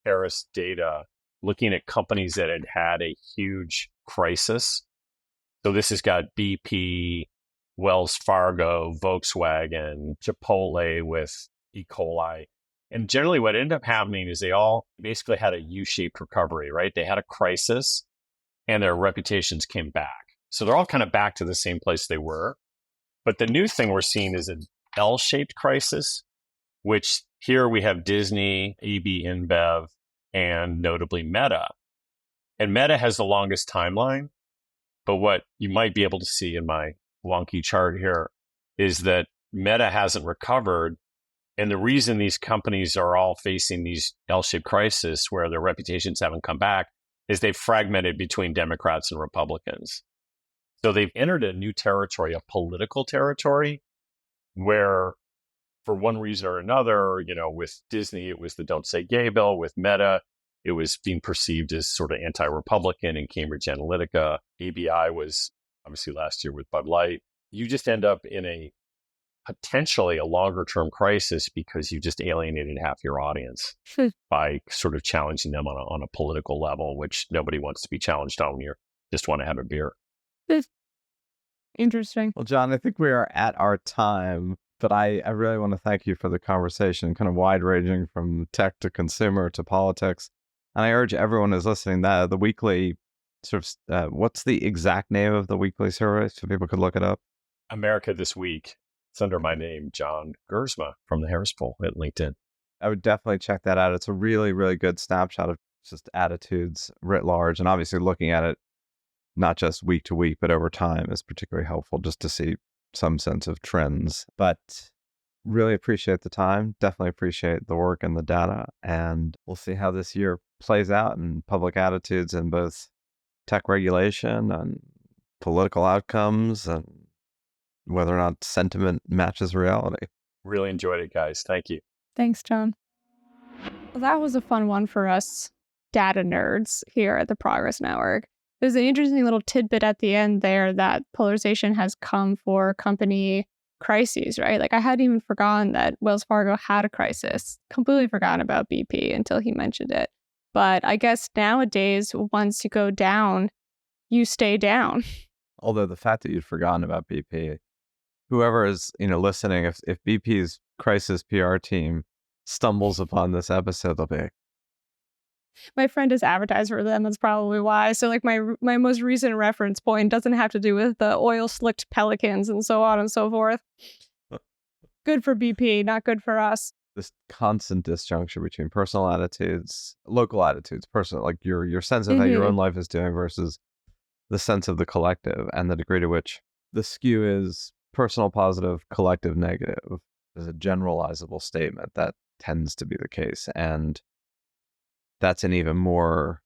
Harris data looking at companies that had had a huge crisis. So this has got BP, Wells Fargo, Volkswagen, Chipotle with E. coli. And generally what ended up happening is they all basically had a U-shaped recovery, right? They had a crisis and their reputations came back. So they're all kind of back to the same place they were. But the new thing we're seeing is an L-shaped crisis, which here we have Disney, AB InBev, and notably Meta. And Meta has the longest timeline. But what you might be able to see in my wonky chart here is that Meta hasn't recovered. And the reason these companies are all facing these L-shaped crises where their reputations haven't come back is they've fragmented between Democrats and Republicans. So they've entered a new territory, a political territory, where for one reason or another, with Disney, it was the Don't Say Gay bill. With Meta, it was being perceived as sort of anti-Republican in Cambridge Analytica. ABI was obviously last year with Bud Light. You just end up in a potentially a longer term crisis because you just alienated half your audience by sort of challenging them on a political level, which nobody wants to be challenged on when you just want to have a beer. Interesting. Well, John, I think we are at our time, but I really want to thank you for the conversation, kind of wide ranging from tech to consumer to politics. And I urge everyone who's listening that the weekly sort of, what's the exact name of the weekly survey so people could look it up? America This Week. It's under my name, John Gerzema from the Harris Poll at LinkedIn. I would definitely check that out. It's a really, really good snapshot of just attitudes writ large. And obviously looking at it, not just week to week, but over time is particularly helpful just to see some sense of trends. But really appreciate the time. Definitely appreciate the work and the data. And we'll see how this year plays out in public attitudes in both tech regulation and political outcomes and whether or not sentiment matches reality. Really enjoyed it, guys. Thank you. Thanks, John. Well, that was a fun one for us data nerds here at the Progress Network. There's an interesting little tidbit at the end there that polarization has come for company crises, right? Like I hadn't even forgotten that Wells Fargo had a crisis. Completely forgotten about BP until he mentioned it. But I guess nowadays, once you go down, you stay down. Although the fact that you'd forgotten about BP, whoever is listening, if BP's crisis PR team stumbles upon this episode, they'll be like, my friend is advertised for them. That's probably why. So like my most recent reference point doesn't have to do with the oil slicked pelicans and so on and so forth. Good for BP, not good for us. This constant disjuncture between personal attitudes, local attitudes, personal, like your sense of how your own life is doing versus the sense of the collective, and the degree to which the skew is personal positive, collective negative is a generalizable statement that tends to be the case. And that's an even more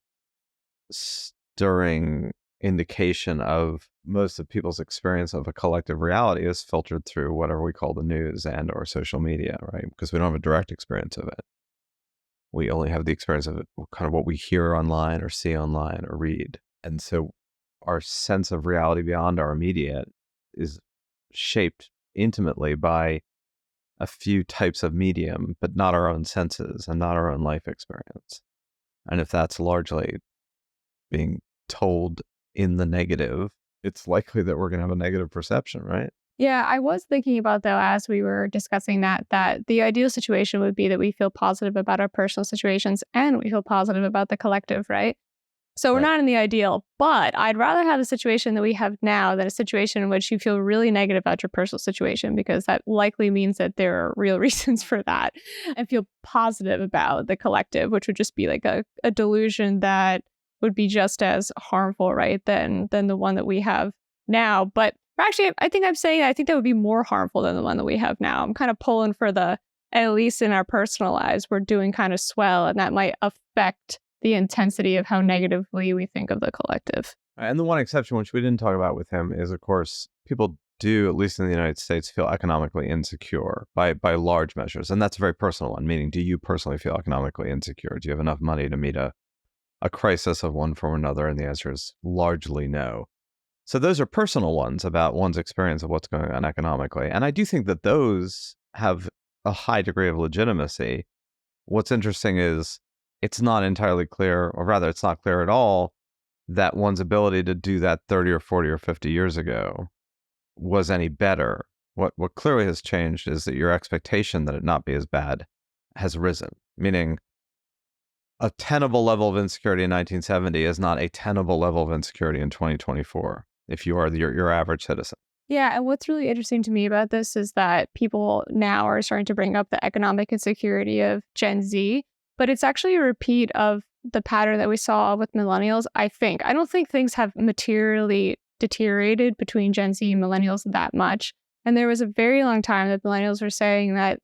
stirring indication of most of people's experience of a collective reality is filtered through whatever we call the news and or social media, right? Because we don't have a direct experience of it. We only have the experience of kind of what we hear online or see online or read. And so our sense of reality beyond our immediate is shaped intimately by a few types of medium, but not our own senses and not our own life experience. And if that's largely being told in the negative, it's likely that we're going to have a negative perception, right? Yeah, I was thinking about, though, as we were discussing that the ideal situation would be that we feel positive about our personal situations and we feel positive about the collective, right? So we're Right. not in the ideal, but I'd rather have the situation that we have now than a situation in which you feel really negative about your personal situation, because that likely means that there are real reasons for that, and feel positive about the collective, which would just be like a delusion that would be just as harmful, right, than the one that we have now. But actually, I think that would be more harmful than the one that we have now. I'm kind of pulling for at least in our personal lives, we're doing kind of swell, and that might affect the intensity of how negatively we think of the collective. And the one exception, which we didn't talk about with him, is, of course, people do, at least in the United States, feel economically insecure by large measures. And that's a very personal one, meaning, do you personally feel economically insecure? Do you have enough money to meet a crisis of one form or another? And the answer is largely no. So those are personal ones about one's experience of what's going on economically. And I do think that those have a high degree of legitimacy. What's interesting is it's not entirely clear, or rather, it's not clear at all, that one's ability to do that 30 or 40 or 50 years ago was any better. What clearly has changed is that your expectation that it not be as bad has risen, meaning a tenable level of insecurity in 1970 is not a tenable level of insecurity in 2024 if you are your average citizen. Yeah, and what's really interesting to me about this is that people now are starting to bring up the economic insecurity of Gen Z, but it's actually a repeat of the pattern that we saw with millennials, I think. I don't think things have materially deteriorated between Gen Z and millennials that much. And there was a very long time that millennials were saying that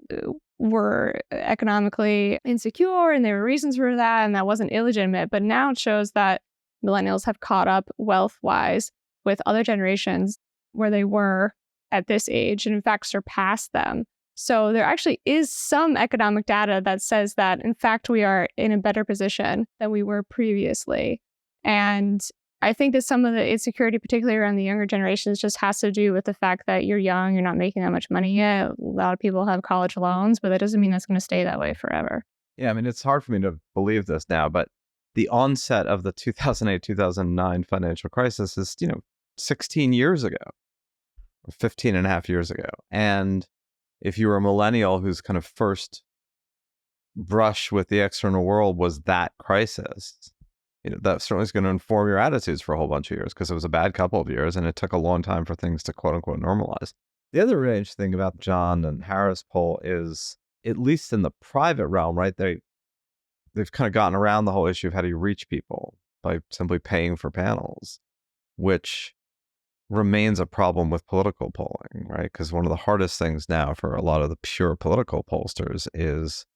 we're economically insecure and there were reasons for that, and that wasn't illegitimate. But now it shows that millennials have caught up wealth-wise with other generations where they were at this age, and in fact surpassed them. So there actually is some economic data that says that, in fact, we are in a better position than we were previously. And I think that some of the insecurity, particularly around the younger generations, just has to do with the fact that you're young, you're not making that much money yet. A lot of people have college loans, but that doesn't mean that's going to stay that way forever. Yeah, I mean, it's hard for me to believe this now, but the onset of the 2008-2009 financial crisis is, 16 years ago, or 15 and a half years ago. And if you were a millennial whose kind of first brush with the external world was that crisis, that certainly is going to inform your attitudes for a whole bunch of years, because it was a bad couple of years and it took a long time for things to quote unquote normalize. The other really interesting thing about John and Harris poll is, at least in the private realm, right, they've kind of gotten around the whole issue of how do you reach people by simply paying for panels, which remains a problem with political polling, right? Because one of the hardest things now for a lot of the pure political pollsters is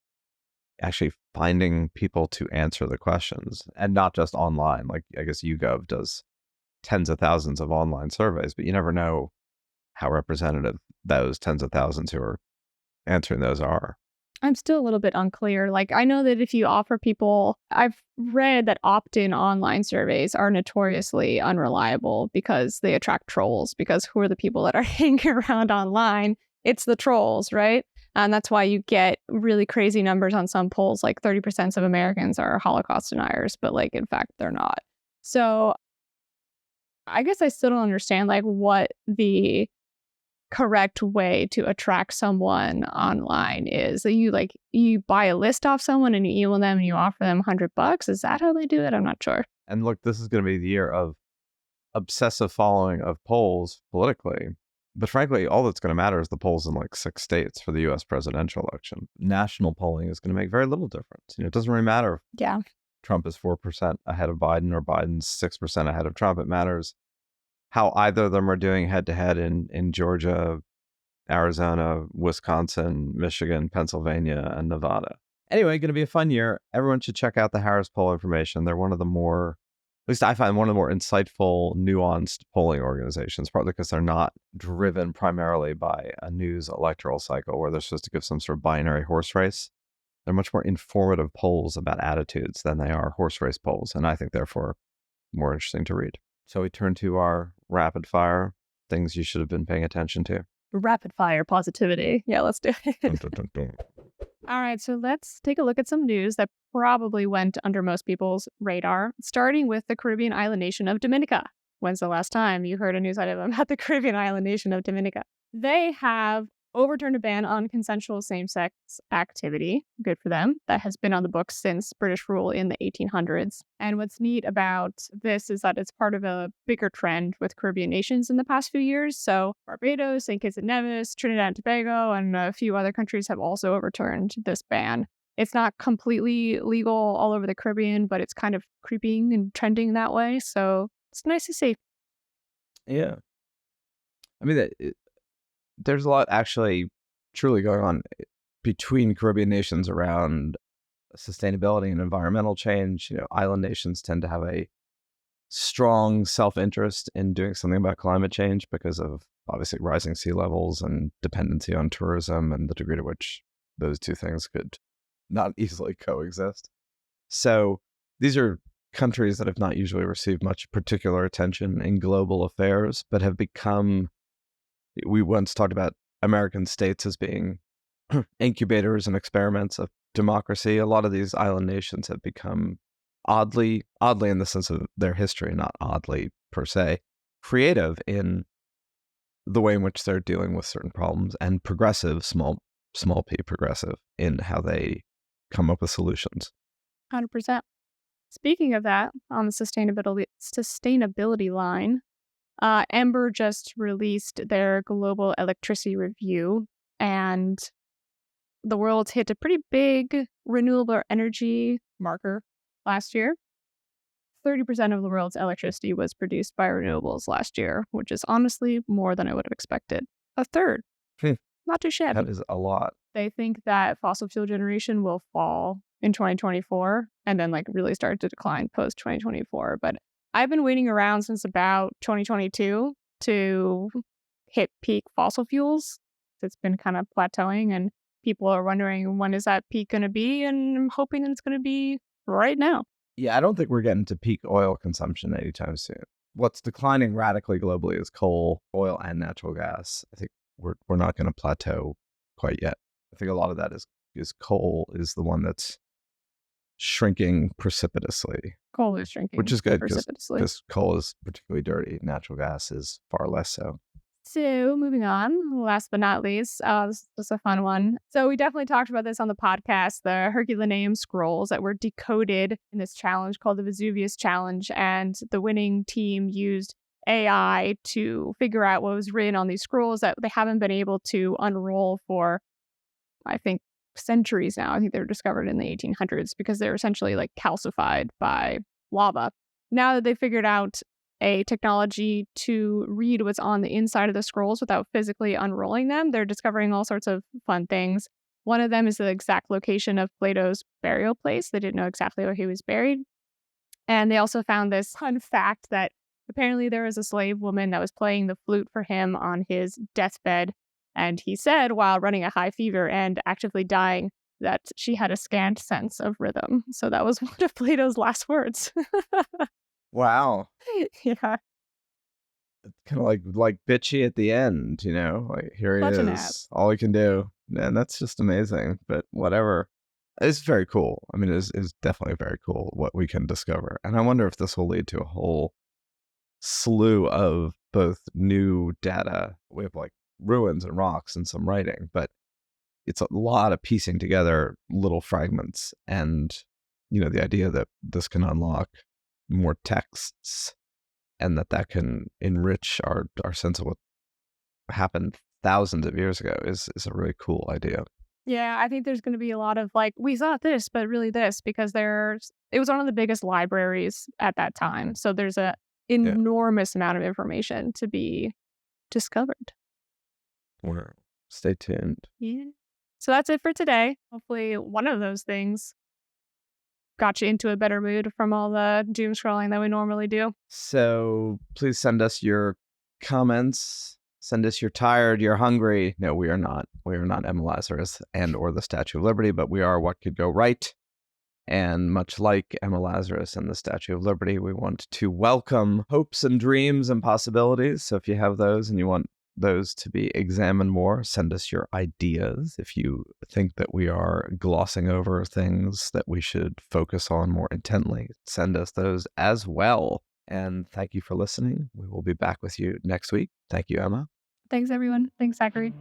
actually finding people to answer the questions, and not just online. Like, I guess YouGov does tens of thousands of online surveys, but you never know how representative those tens of thousands who are answering those are. I'm still a little bit unclear. Like, I know that if you offer people, I've read that opt-in online surveys are notoriously unreliable because they attract trolls, because who are the people that are hanging around online? It's the trolls, right? And that's why you get really crazy numbers on some polls, like 30% of Americans are Holocaust deniers, but like, in fact, they're not. So I guess I still don't understand like what the correct way to attract someone online is. That you buy a list off someone and you email them and you offer them $100. Is that how they do it? I'm not sure. And look, this is going to be the year of obsessive following of polls politically. But frankly, all that's going to matter is the polls in like 6 states for the U.S. presidential election. National polling is going to make very little difference. It doesn't really matter if Trump is 4% ahead of Biden or Biden's 6% ahead of Trump. It matters how either of them are doing head-to-head in Georgia, Arizona, Wisconsin, Michigan, Pennsylvania, and Nevada. Anyway, going to be a fun year. Everyone should check out the Harris poll information. They're one of the more, at least I find, one of the more insightful, nuanced polling organizations, partly because they're not driven primarily by a news electoral cycle where they're supposed to give some sort of binary horse race. They're much more informative polls about attitudes than they are horse race polls, and I think therefore more interesting to read. So we turn to our rapid fire things you should have been paying attention to. Rapid fire positivity. Yeah, let's do it. Dun, dun, dun, dun. All right, so let's take a look at some news that probably went under most people's radar, starting with the Caribbean island nation of Dominica. When's the last time you heard a news item about the Caribbean island nation of Dominica? They have overturned a ban on consensual same-sex activity. Good for them. That has been on the books since British rule in the 1800s. And what's neat about this is that it's part of a bigger trend with Caribbean nations in the past few years. So Barbados, St. Kitts and Nevis, Trinidad and Tobago, and a few other countries have also overturned this ban. It's not completely legal all over the Caribbean, but it's kind of creeping and trending that way. So it's nice to see. Yeah. I mean, there's a lot actually truly going on between Caribbean nations around sustainability and environmental change. Island nations tend to have a strong self-interest in doing something about climate change because of obviously rising sea levels and dependency on tourism and the degree to which those two things could not easily coexist. So these are countries that have not usually received much particular attention in global affairs, but have become, we once talked about American states as being incubators and experiments of democracy. A lot of these island nations have become oddly in the sense of their history, not oddly per se, creative in the way in which they're dealing with certain problems, and progressive, small p progressive, in how they come up with solutions. 100%. Speaking of that, on the sustainability line, Ember just released their global electricity review, and the world's hit a pretty big renewable energy marker last year. 30% of the world's electricity was produced by renewables last year, which is honestly more than I would have expected. A third. Not too shabby. That is a lot. They think that fossil fuel generation will fall in 2024 and then really start to decline post 2024. But I've been waiting around since about 2022 to hit peak fossil fuels. It's been kind of plateauing, and people are wondering, when is that peak going to be? And I'm hoping that it's going to be right now. Yeah, I don't think we're getting to peak oil consumption anytime soon. What's declining radically globally is coal, oil, and natural gas. I think we're not going to plateau quite yet. I think a lot of that is coal is the one that's shrinking precipitously. Coal is shrinking, which is good precipitously, because coal is particularly dirty. Natural gas is far less so. So moving on, last but not least, this is a fun one. So we definitely talked about this on the podcast, the Herculaneum scrolls that were decoded in this challenge called the Vesuvius Challenge. And the winning team used AI to figure out what was written on these scrolls that they haven't been able to unroll for, I think, centuries now. I think they were discovered in the 1800s because they're essentially calcified by lava. Now that they figured out a technology to read what's on the inside of the scrolls without physically unrolling them, they're discovering all sorts of fun things. One of them is the exact location of Plato's burial place. They didn't know exactly where he was buried. And they also found this fun fact that apparently there was a slave woman that was playing the flute for him on his deathbed. And he said, while running a high fever and actively dying, that she had a scant sense of rhythm. So that was one of Plato's last words. Wow. Yeah. Kind of like bitchy at the end, here Such he an is, all he can do. And that's just amazing, but whatever. It's very cool. I mean, it's definitely very cool what we can discover. And I wonder if this will lead to a whole slew of both new data. We have ruins and rocks and some writing, but it's a lot of piecing together little fragments. And, the idea that this can unlock more texts and that can enrich our sense of what happened thousands of years ago is a really cool idea. Yeah, I think there's going to be a lot of we thought this, but really this, because it was one of the biggest libraries at that time. So there's an enormous amount of information to be discovered. Wow. Stay tuned. Yeah. So that's it for today. Hopefully one of those things got you into a better mood from all the doom scrolling that we normally do. So please send us your comments, Send us you're tired, you're hungry. No, we are not. We are not Emma Lazarus and or the Statue of Liberty, but we are What Could Go Right. And much like Emma Lazarus and the Statue of Liberty, we want to welcome hopes and dreams and possibilities. So if you have those and you want those to be examined more, send us your ideas. If you think that we are glossing over things that we should focus on more intently, send us those as well. And thank you for listening. We will be back with you next week. Thank you, Emma. Thanks, everyone. Thanks, Zachary.